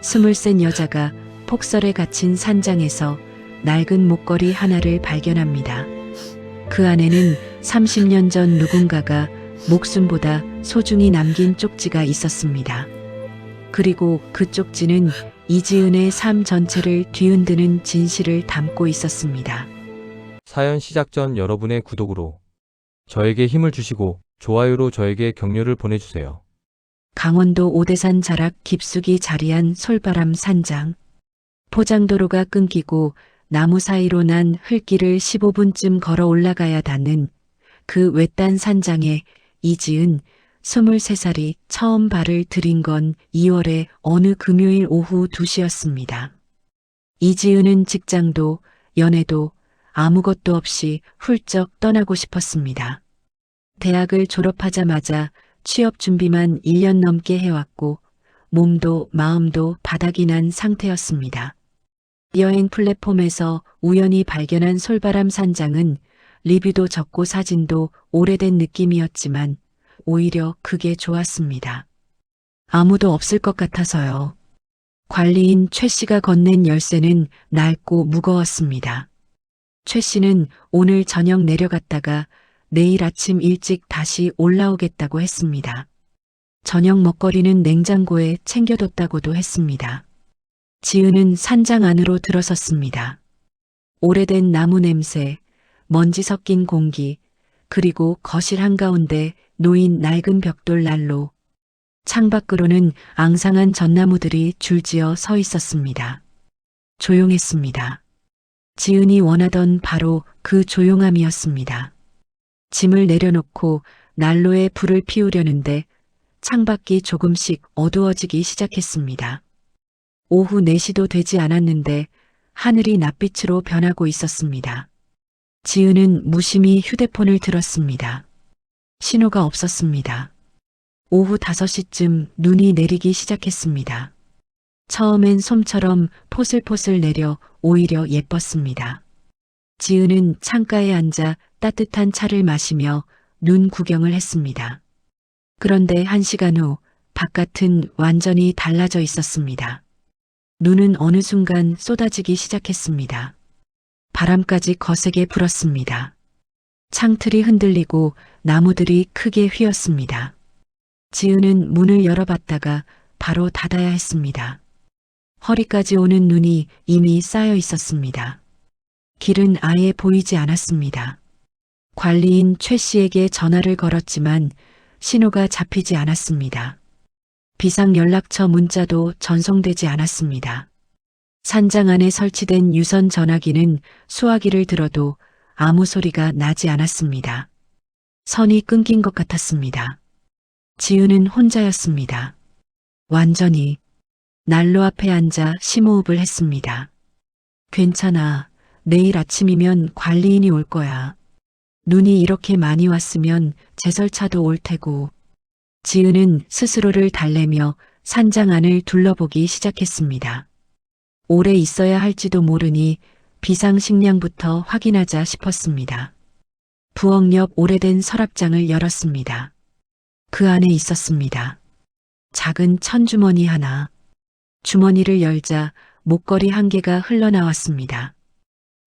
스물셋 여자가 폭설에 갇힌 산장에서 낡은 목걸이 하나를 발견합니다. 그 안에는 30년 전 누군가가 목숨보다 소중히 남긴 쪽지가 있었습니다. 그리고 그 쪽지는 이지은의 삶 전체를 뒤흔드는 진실을 담고 있었습니다. 사연 시작 전 여러분의 구독으로 저에게 힘을 주시고 좋아요로 저에게 격려를 보내주세요. 강원도 오대산 자락 깊숙이 자리한 솔바람 산장. 포장도로가 끊기고 나무 사이로 난 흙길을 15분쯤 걸어 올라가야 닿는 그 외딴 산장에 이지은 23살이 처음 발을 들인 건 2월의 어느 금요일 오후 2시였습니다. 이지은은 직장도 연애도 아무것도 없이 훌쩍 떠나고 싶었습니다. 대학을 졸업하자마자 취업 준비만 1년 넘게 해왔고 몸도 마음도 바닥이 난 상태였습니다. 여행 플랫폼에서 우연히 발견한 솔바람 산장은 리뷰도 적고 사진도 오래된 느낌이었지만 오히려 그게 좋았습니다. 아무도 없을 것 같아서요. 관리인 최 씨가 건넨 열쇠는 낡고 무거웠습니다. 최 씨는 오늘 저녁 내려갔다가 내일 아침 일찍 다시 올라오겠다고 했습니다. 저녁 먹거리는 냉장고에 챙겨뒀다고도 했습니다. 지은은 산장 안으로 들어섰습니다. 오래된 나무 냄새, 먼지 섞인 공기, 그리고 거실 한가운데 놓인 낡은 벽돌 난로. 창밖으로는 앙상한 전나무들이 줄지어 서 있었습니다. 조용했습니다. 지은이 원하던 바로 그 조용함이었습니다. 짐을 내려놓고 난로에 불을 피우려는데 창밖이 조금씩 어두워지기 시작했습니다. 오후 4시도 되지 않았는데 하늘이 낯빛으로 변하고 있었습니다. 지은은 무심히 휴대폰을 들었습니다. 신호가 없었습니다. 오후 5시쯤 눈이 내리기 시작했습니다. 처음엔 솜처럼 포슬포슬 내려 오히려 예뻤습니다. 지은은 창가에 앉아 따뜻한 차를 마시며 눈 구경을 했습니다. 그런데 1시간 후 바깥은 완전히 달라져 있었습니다. 눈은 어느 순간 쏟아지기 시작했습니다. 바람까지 거세게 불었습니다. 창틀이 흔들리고 나무들이 크게 휘었습니다. 지은은 문을 열어봤다가 바로 닫아야 했습니다. 허리까지 오는 눈이 이미 쌓여 있었습니다. 길은 아예 보이지 않았습니다. 관리인 최 씨에게 전화를 걸었지만 신호가 잡히지 않았습니다. 비상연락처 문자도 전송되지 않았습니다. 산장 안에 설치된 유선 전화기는 수화기를 들어도 아무 소리가 나지 않았습니다. 선이 끊긴 것 같았습니다. 지은은 혼자였습니다. 완전히. 난로 앞에 앉아 심호흡을 했습니다. 괜찮아. 내일 아침이면 관리인이 올 거야. 눈이 이렇게 많이 왔으면 제설차도 올 테고. 지은은 스스로를 달래며 산장 안을 둘러보기 시작했습니다. 오래 있어야 할지도 모르니 비상식량부터 확인하자 싶었습니다. 부엌 옆 오래된 서랍장을 열었습니다. 그 안에 있었습니다. 작은 천주머니 하나. 주머니를 열자 목걸이 1개가 흘러나왔습니다.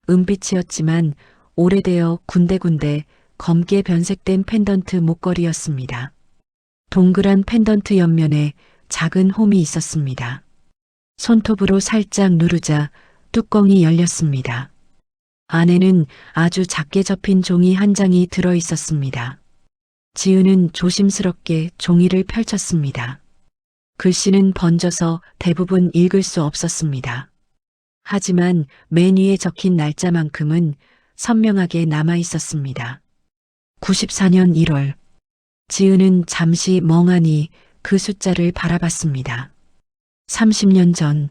은빛이었지만 오래되어 군데군데 검게 변색된 펜던트 목걸이였습니다. 동그란 펜던트 옆면에 작은 홈이 있었습니다. 손톱으로 살짝 누르자 뚜껑이 열렸습니다. 안에는 아주 작게 접힌 종이 1장이 들어 있었습니다. 지은은 조심스럽게 종이를 펼쳤습니다. 글씨는 번져서 대부분 읽을 수 없었습니다. 하지만 맨 위에 적힌 날짜만큼은 선명하게 남아 있었습니다. 94년 1월. 지은은 잠시 멍하니 그 숫자를 바라봤습니다. 30년 전.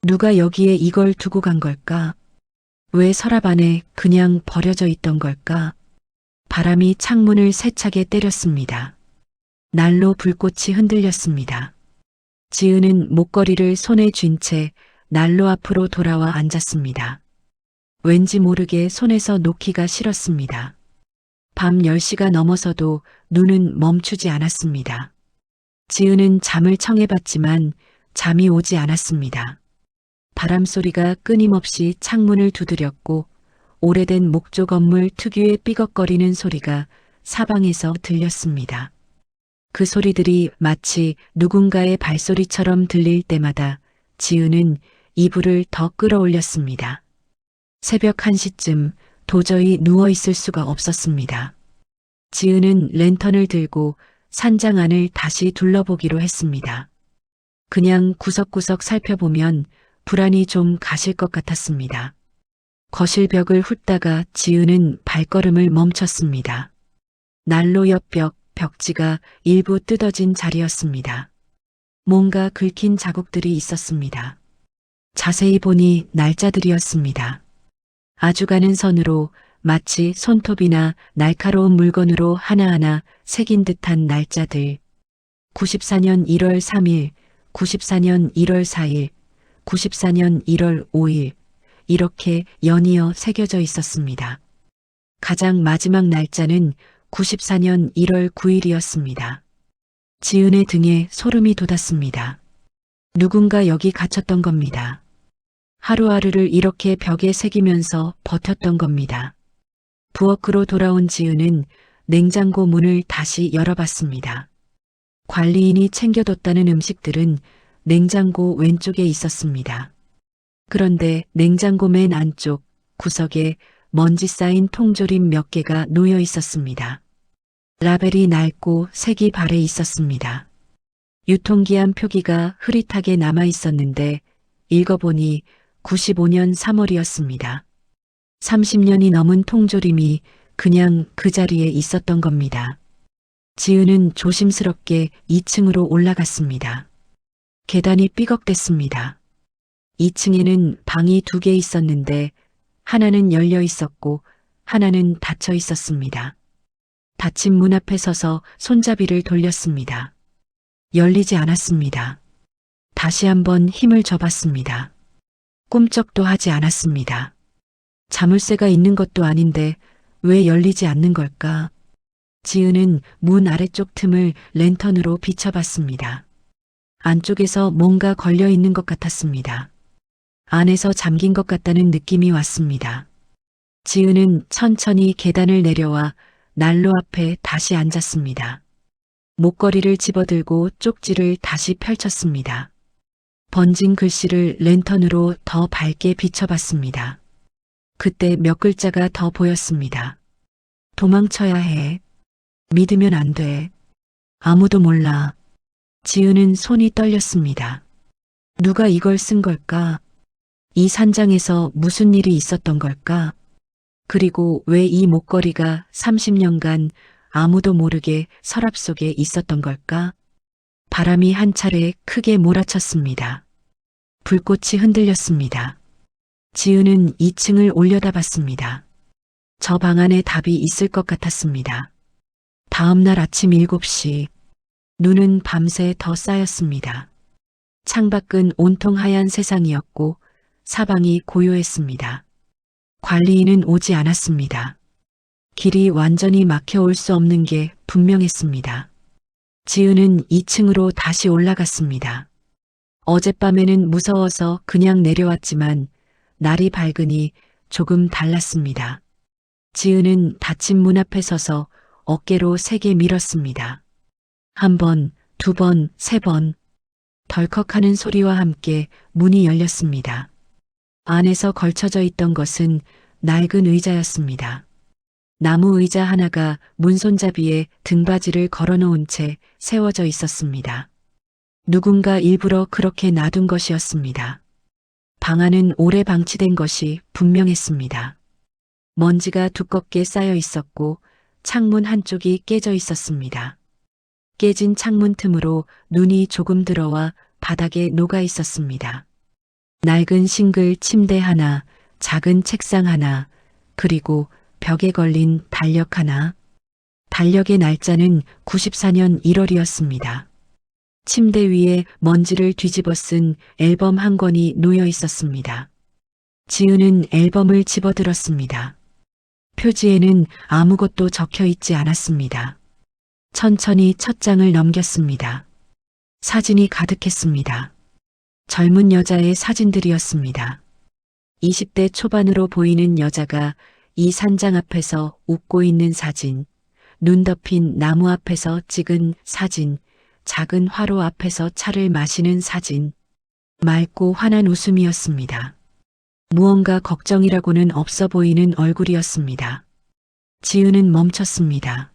누가 여기에 이걸 두고 간 걸까? 왜 서랍 안에 그냥 버려져 있던 걸까? 바람이 창문을 세차게 때렸습니다. 난로 불꽃이 흔들렸습니다. 지은은 목걸이를 손에 쥔 채 난로 앞으로 돌아와 앉았습니다. 왠지 모르게 손에서 놓기가 싫었습니다. 밤 10시가 넘어서도 눈은 멈추지 않았습니다. 지은은 잠을 청해봤지만 잠이 오지 않았습니다. 바람 소리가 끊임없이 창문을 두드렸고 오래된 목조 건물 특유의 삐걱거리는 소리가 사방에서 들렸습니다. 그 소리들이 마치 누군가의 발소리처럼 들릴 때마다 지은은 이불을 더 끌어올렸습니다. 새벽 1시쯤 도저히 누워 있을 수가 없었습니다. 지은은 랜턴을 들고 산장 안을 다시 둘러보기로 했습니다. 그냥 구석구석 살펴보면 불안이 좀 가실 것 같았습니다. 거실 벽을 훑다가 지은은 발걸음을 멈췄습니다. 난로 옆 벽지가 일부 뜯어진 자리였습니다. 뭔가 긁힌 자국들이 있었습니다. 자세히 보니 날짜들이었습니다. 아주 가는 선으로 마치 손톱이나 날카로운 물건으로 하나하나 새긴 듯한 날짜들. 94년 1월 3일, 94년 1월 4일, 94년 1월 5일, 이렇게 연이어 새겨져 있었습니다. 가장 마지막 날짜는 94년 1월 9일이었습니다. 지은의 등에 소름이 돋았습니다. 누군가 여기 갇혔던 겁니다. 하루하루를 이렇게 벽에 새기면서 버텼던 겁니다. 부엌으로 돌아온 지은은 냉장고 문을 다시 열어봤습니다. 관리인이 챙겨뒀다는 음식들은 냉장고 왼쪽에 있었습니다. 그런데 냉장고 맨 안쪽 구석에 먼지 쌓인 통조림 몇 개가 놓여 있었습니다. 라벨이 낡고 색이 발해 있었습니다. 유통기한 표기가 흐릿하게 남아 있었는데 읽어보니 95년 3월이었습니다. 30년이 넘은 통조림이 그냥 그 자리에 있었던 겁니다. 지은은 조심스럽게 2층으로 올라갔습니다. 계단이 삐걱댔습니다. 2층에는 방이 2개 있었는데 하나는 열려 있었고 하나는 닫혀 있었습니다. 닫힌 문 앞에 서서 손잡이를 돌렸습니다. 열리지 않았습니다. 다시 한번 힘을 줘봤습니다. 꿈쩍도 하지 않았습니다. 자물쇠가 있는 것도 아닌데 왜 열리지 않는 걸까? 지은은 문 아래쪽 틈을 랜턴으로 비춰봤습니다. 안쪽에서 뭔가 걸려 있는 것 같았습니다. 안에서 잠긴 것 같다는 느낌이 왔습니다. 지은은 천천히 계단을 내려와 난로 앞에 다시 앉았습니다. 목걸이를 집어들고 쪽지를 다시 펼쳤습니다. 번진 글씨를 랜턴으로 더 밝게 비춰봤습니다. 그때 몇 글자가 더 보였습니다. 도망쳐야 해. 믿으면 안 돼. 아무도 몰라. 지은은 손이 떨렸습니다. 누가 이걸 쓴 걸까? 이 산장에서 무슨 일이 있었던 걸까? 그리고 왜 이 목걸이가 30년간 아무도 모르게 서랍 속에 있었던 걸까? 바람이 한 차례 크게 몰아쳤습니다. 불꽃이 흔들렸습니다. 지은은 2층을 올려다봤습니다. 저 방 안에 답이 있을 것 같았습니다. 다음 날 아침 7시, 눈은 밤새 더 쌓였습니다. 창밖은 온통 하얀 세상이었고 사방이 고요했습니다. 관리인은 오지 않았습니다. 길이 완전히 막혀올 수 없는 게 분명했습니다. 지은은 2층으로 다시 올라갔습니다. 어젯밤에는 무서워서 그냥 내려왔지만 날이 밝으니 조금 달랐습니다. 지은은 닫힌 문 앞에 서서 어깨로 세게 밀었습니다. 1번, 2번, 3번. 덜컥하는 소리와 함께 문이 열렸습니다. 안에서 걸쳐져 있던 것은 낡은 의자였습니다. 나무 의자 하나가 문손잡이에 등받이를 걸어놓은 채 세워져 있었습니다. 누군가 일부러 그렇게 놔둔 것이었습니다. 방 안은 오래 방치된 것이 분명했습니다. 먼지가 두껍게 쌓여 있었고 창문 한쪽이 깨져 있었습니다. 깨진 창문 틈으로 눈이 조금 들어와 바닥에 녹아 있었습니다. 낡은 싱글 침대 하나, 작은 책상 하나, 그리고 벽에 걸린 달력 하나. 달력의 날짜는 94년 1월이었습니다. 침대 위에 먼지를 뒤집어 쓴 앨범 한 권이 놓여 있었습니다. 지은은 앨범을 집어들었습니다. 표지에는 아무것도 적혀 있지 않았습니다. 천천히 첫 장을 넘겼습니다. 사진이 가득했습니다. 젊은 여자의 사진들이었습니다. 20대 초반으로 보이는 여자가 이 산장 앞에서 웃고 있는 사진, 눈 덮인 나무 앞에서 찍은 사진, 작은 화로 앞에서 차를 마시는 사진, 맑고 환한 웃음이었습니다. 무언가 걱정이라고는 없어 보이는 얼굴이었습니다. 지은은 멈췄습니다.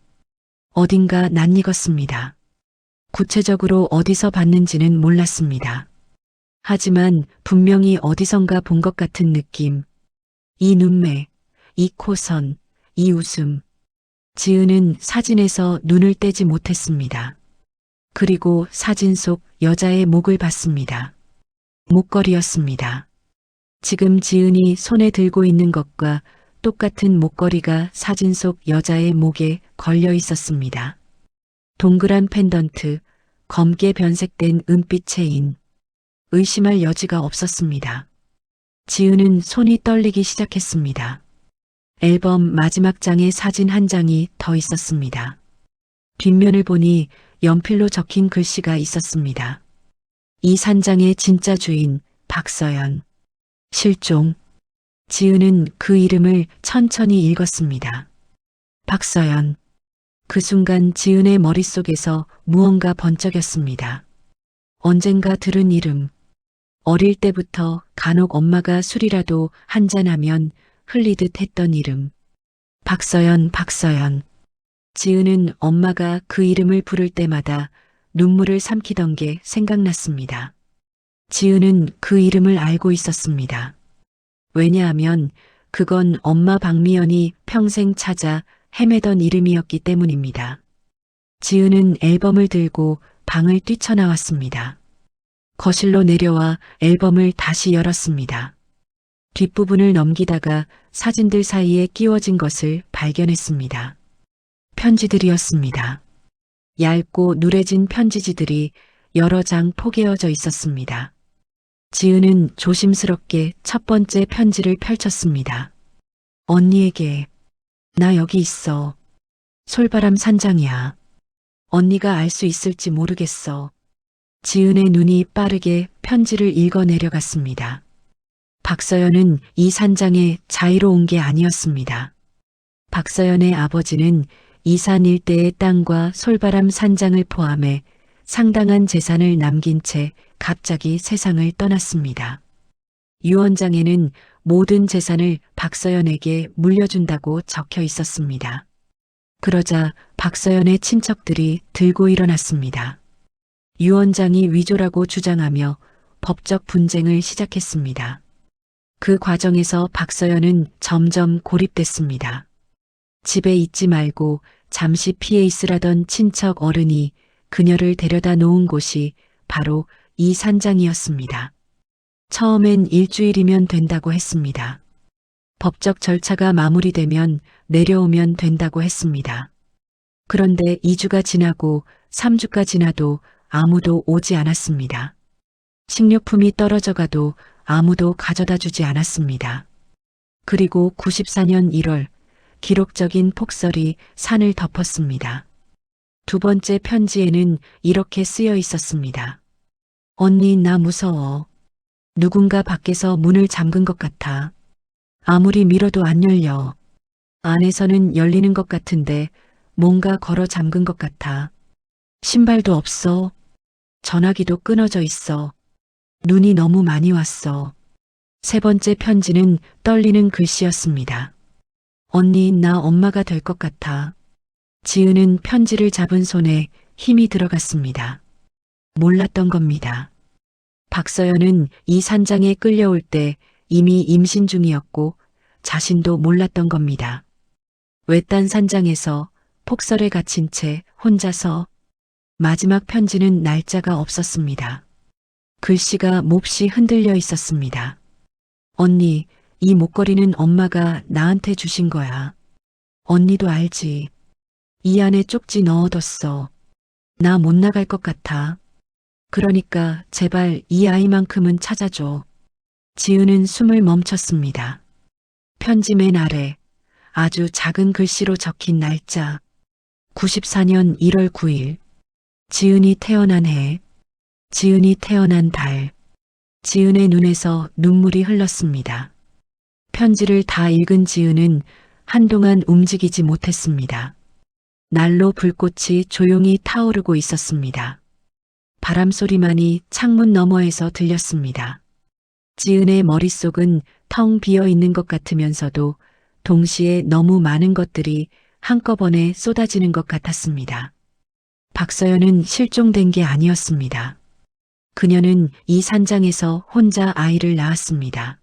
어딘가 낯익었습니다. 구체적으로 어디서 봤는지는 몰랐습니다. 하지만 분명히 어디선가 본 것 같은 느낌. 이 눈매, 이 코선, 이 웃음. 지은은 사진에서 눈을 떼지 못했습니다. 그리고 사진 속 여자의 목을 봤습니다. 목걸이였습니다. 지금 지은이 손에 들고 있는 것과 똑같은 목걸이가 사진 속 여자의 목에 걸려 있었습니다. 동그란 펜던트, 검게 변색된 은빛 체인. 의심할 여지가 없었습니다. 지은은 손이 떨리기 시작했습니다. 앨범 마지막 장에 사진 한 장이 더 있었습니다. 뒷면을 보니 연필로 적힌 글씨가 있었습니다. 이 산장의 진짜 주인, 박서연. 실종. 지은은 그 이름을 천천히 읽었습니다. 박서연. 그 순간 지은의 머릿속에서 무언가 번쩍였습니다. 언젠가 들은 이름. 어릴 때부터 간혹 엄마가 술이라도 한잔하면 흘리듯 했던 이름. 박서연, 박서연. 지은은 엄마가 그 이름을 부를 때마다 눈물을 삼키던 게 생각났습니다. 지은은 그 이름을 알고 있었습니다. 왜냐하면 그건 엄마 박미연이 평생 찾아 헤매던 이름이었기 때문입니다. 지은은 앨범을 들고 방을 뛰쳐나왔습니다. 거실로 내려와 앨범을 다시 열었습니다. 뒷부분을 넘기다가 사진들 사이에 끼워진 것을 발견했습니다. 편지들이었습니다. 얇고 누래진 편지지들이 여러 장 포개어져 있었습니다. 지은은 조심스럽게 첫 번째 편지를 펼쳤습니다. 언니에게. 나 여기 있어. 솔바람 산장이야. 언니가 알 수 있을지 모르겠어. 지은의 눈이 빠르게 편지를 읽어 내려갔습니다. 박서연은 이 산장에 자의로 온 게 아니었습니다. 박서연의 아버지는 이 산 일대의 땅과 솔바람 산장을 포함해 상당한 재산을 남긴 채 갑자기 세상을 떠났습니다. 유언장에는 모든 재산을 박서연에게 물려준다고 적혀 있었습니다. 그러자 박서연의 친척들이 들고 일어났습니다. 유언장이 위조라고 주장하며 법적 분쟁을 시작했습니다. 그 과정에서 박서연은 점점 고립됐습니다. 집에 있지 말고 잠시 피해 있으라던 친척 어른이 그녀를 데려다 놓은 곳이 바로 이 산장이었습니다. 처음엔 일주일이면 된다고 했습니다. 법적 절차가 마무리되면 내려오면 된다고 했습니다. 그런데 2주가 지나고 3주가 지나도 아무도 오지 않았습니다. 식료품이 떨어져 가도 아무도 가져다 주지 않았습니다. 그리고 94년 1월 기록적인 폭설이 산을 덮었습니다. 두 번째 편지에는 이렇게 쓰여 있었습니다. 언니, 나 무서워. 누군가 밖에서 문을 잠근 것 같아. 아무리 밀어도 안 열려. 안에서는 열리는 것 같은데 뭔가 걸어 잠근 것 같아. 신발도 없어. 전화기도 끊어져 있어. 눈이 너무 많이 왔어. 세 번째 편지는 떨리는 글씨였습니다. 언니, 나 엄마가 될 것 같아. 지은은 편지를 잡은 손에 힘이 들어갔습니다. 몰랐던 겁니다. 박서연은 이 산장에 끌려올 때 이미 임신 중이었고 자신도 몰랐던 겁니다. 외딴 산장에서 폭설에 갇힌 채 혼자서. 마지막 편지는 날짜가 없었습니다. 글씨가 몹시 흔들려 있었습니다. 언니, 이 목걸이는 엄마가 나한테 주신 거야. 언니도 알지. 이 안에 쪽지 넣어뒀어. 나 못 나갈 것 같아. 그러니까 제발 이 아이만큼은 찾아줘. 지은은 숨을 멈췄습니다. 편지 맨 아래 아주 작은 글씨로 적힌 날짜. 94년 1월 9일. 지은이 태어난 해. 지은이 태어난 달. 지은의 눈에서 눈물이 흘렀습니다. 편지를 다 읽은 지은은 한동안 움직이지 못했습니다. 난로 불꽃이 조용히 타오르고 있었습니다. 바람 소리만이 창문 너머에서 들렸습니다. 지은의 머릿속은 텅 비어 있는 것 같으면서도 동시에 너무 많은 것들이 한꺼번에 쏟아지는 것 같았습니다. 박서연은 실종된 게 아니었습니다. 그녀는 이 산장에서 혼자 아이를 낳았습니다.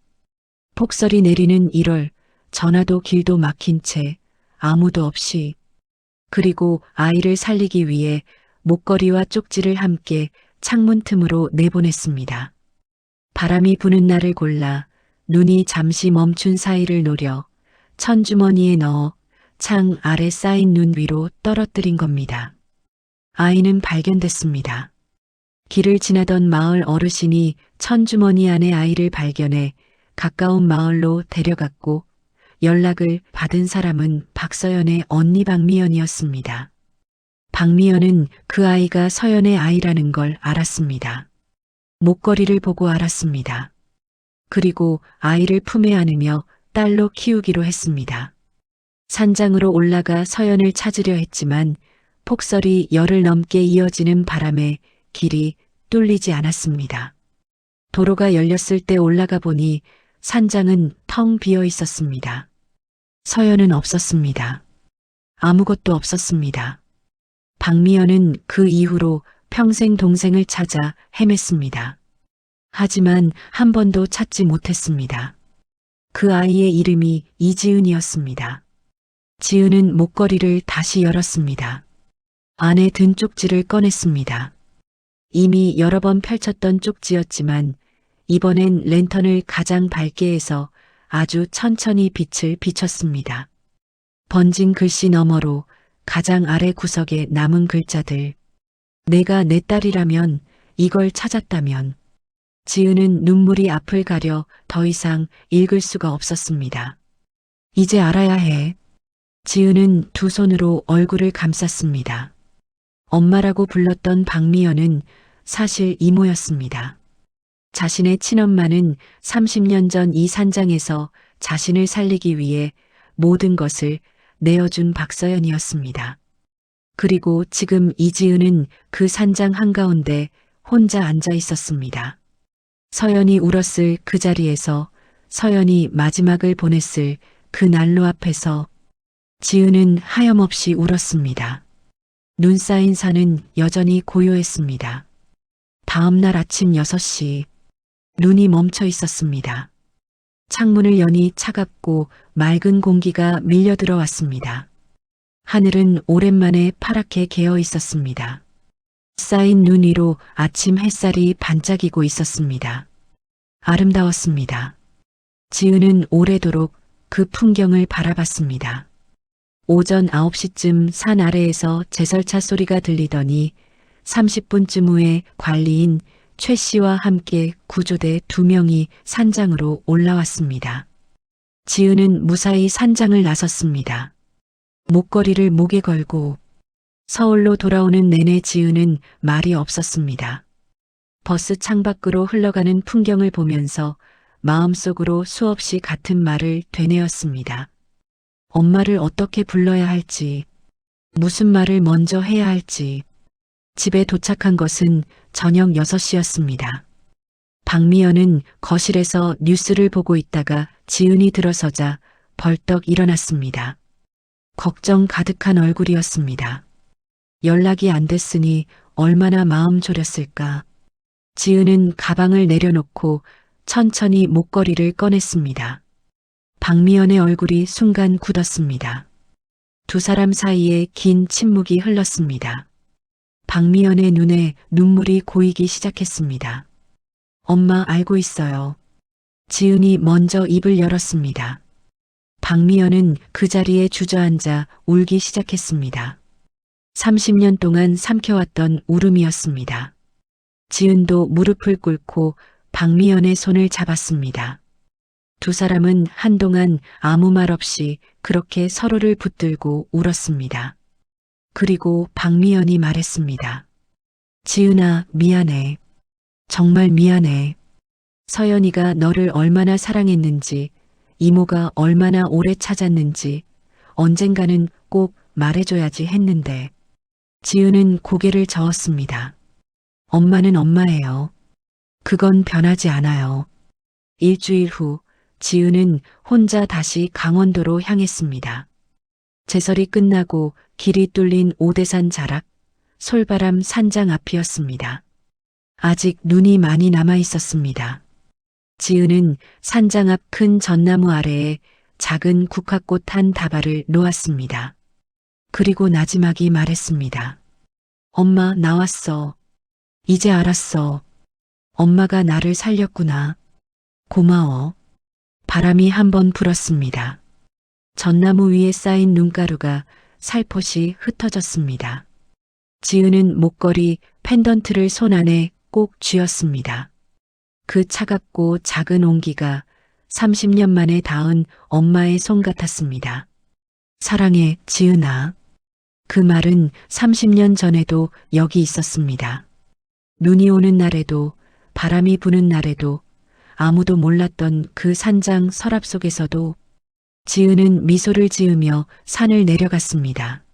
폭설이 내리는 1월, 전화도 길도 막힌 채 아무도 없이, 그리고 아이를 살리기 위해 목걸이와 쪽지를 함께 창문 틈으로 내보냈습니다. 바람이 부는 날을 골라 눈이 잠시 멈춘 사이를 노려 천주머니에 넣어 창 아래 쌓인 눈 위로 떨어뜨린 겁니다. 아이는 발견됐습니다. 길을 지나던 마을 어르신이 천주머니 안에 아이를 발견해 가까운 마을로 데려갔고 연락을 받은 사람은 박서연의 언니 박미연이었습니다. 박미연은 그 아이가 서연의 아이라는 걸 알았습니다. 목걸이를 보고 알았습니다. 그리고 아이를 품에 안으며 딸로 키우기로 했습니다. 산장으로 올라가 서연을 찾으려 했지만 폭설이 열흘 넘게 이어지는 바람에 길이 뚫리지 않았습니다. 도로가 열렸을 때 올라가 보니 산장은 텅 비어 있었습니다. 서연은 없었습니다. 아무것도 없었습니다. 박미연은 그 이후로 평생 동생을 찾아 헤맸습니다. 하지만 한 번도 찾지 못했습니다. 그 아이의 이름이 이지은이었습니다. 지은은 목걸이를 다시 열었습니다. 안에 든 쪽지를 꺼냈습니다. 이미 여러 번 펼쳤던 쪽지였지만 이번엔 랜턴을 가장 밝게 해서 아주 천천히 빛을 비췄습니다. 번진 글씨 너머로 가장 아래 구석에 남은 글자들. 내가 내 딸이라면, 이걸 찾았다면. 지은은 눈물이 앞을 가려 더 이상 읽을 수가 없었습니다. 이제 알아야 해. 지은은 두 손으로 얼굴을 감쌌습니다. 엄마라고 불렀던 박미연은 사실 이모였습니다. 자신의 친엄마는 30년 전 이 산장에서 자신을 살리기 위해 모든 것을 내어준 박서연이었습니다. 그리고 지금 이지은은 그 산장 한가운데 혼자 앉아 있었습니다. 서연이 울었을 그 자리에서, 서연이 마지막을 보냈을 그 난로 앞에서 지은은 하염없이 울었습니다. 눈 쌓인 산은 여전히 고요했습니다. 다음 날 아침 6시, 눈이 멈춰 있었습니다. 창문을 여니 차갑고 맑은 공기가 밀려 들어왔습니다. 하늘은 오랜만에 파랗게 개어 있었습니다. 쌓인 눈 위로 아침 햇살이 반짝이고 있었습니다. 아름다웠습니다. 지은은 오래도록 그 풍경을 바라봤습니다. 오전 9시쯤 산 아래에서 제설차 소리가 들리더니 30분쯤 후에 관리인 최 씨와 함께 구조대 2명이 산장으로 올라왔습니다. 지은은 무사히 산장을 나섰습니다. 목걸이를 목에 걸고 서울로 돌아오는 내내 지은은 말이 없었습니다. 버스 창밖으로 흘러가는 풍경을 보면서 마음속으로 수없이 같은 말을 되뇌었습니다. 엄마를 어떻게 불러야 할지, 무슨 말을 먼저 해야 할지. 집에 도착한 것은 저녁 6시였습니다. 박미연은 거실에서 뉴스를 보고 있다가 지은이 들어서자 벌떡 일어났습니다. 걱정 가득한 얼굴이었습니다. 연락이 안 됐으니 얼마나 마음 졸였을까. 지은은 가방을 내려놓고 천천히 목걸이를 꺼냈습니다. 박미연의 얼굴이 순간 굳었습니다. 두 사람 사이에 긴 침묵이 흘렀습니다. 박미연의 눈에 눈물이 고이기 시작했습니다. 엄마 알고 있어요. 지은이 먼저 입을 열었습니다. 박미연은 그 자리에 주저앉아 울기 시작했습니다. 30년 동안 삼켜왔던 울음이었습니다. 지은도 무릎을 꿇고 박미연의 손을 잡았습니다. 두 사람은 한동안 아무 말 없이 그렇게 서로를 붙들고 울었습니다. 그리고 박미연이 말했습니다. 지은아, 미안해. 정말 미안해. 서연이가 너를 얼마나 사랑했는지, 이모가 얼마나 오래 찾았는지, 언젠가는 꼭 말해줘야지 했는데, 지은은 고개를 저었습니다. 엄마는 엄마예요. 그건 변하지 않아요. 일주일 후, 지은은 혼자 다시 강원도로 향했습니다. 제설이 끝나고 길이 뚫린 오대산 자락, 솔바람 산장 앞이었습니다. 아직 눈이 많이 남아 있었습니다. 지은은 산장 앞 큰 전나무 아래에 작은 국화꽃 한 다발을 놓았습니다. 그리고 나지막이 말했습니다. 엄마, 나왔어. 이제 알았어. 엄마가 나를 살렸구나. 고마워. 바람이 한번 불었습니다. 전나무 위에 쌓인 눈가루가 살포시 흩어졌습니다. 지은은 목걸이 펜던트를 손 안에 꼭 쥐었습니다. 그 차갑고 작은 온기가 30년 만에 닿은 엄마의 손 같았습니다. 사랑해, 지은아. 그 말은 30년 전에도 여기 있었습니다. 눈이 오는 날에도, 바람이 부는 날에도, 아무도 몰랐던 그 산장 서랍 속에서도 지은은 미소를 지으며 산을 내려갔습니다.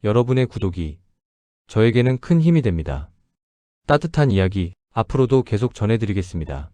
여러분의 구독이 저에게는 큰 힘이 됩니다. 따뜻한 이야기 앞으로도 계속 전해드리겠습니다.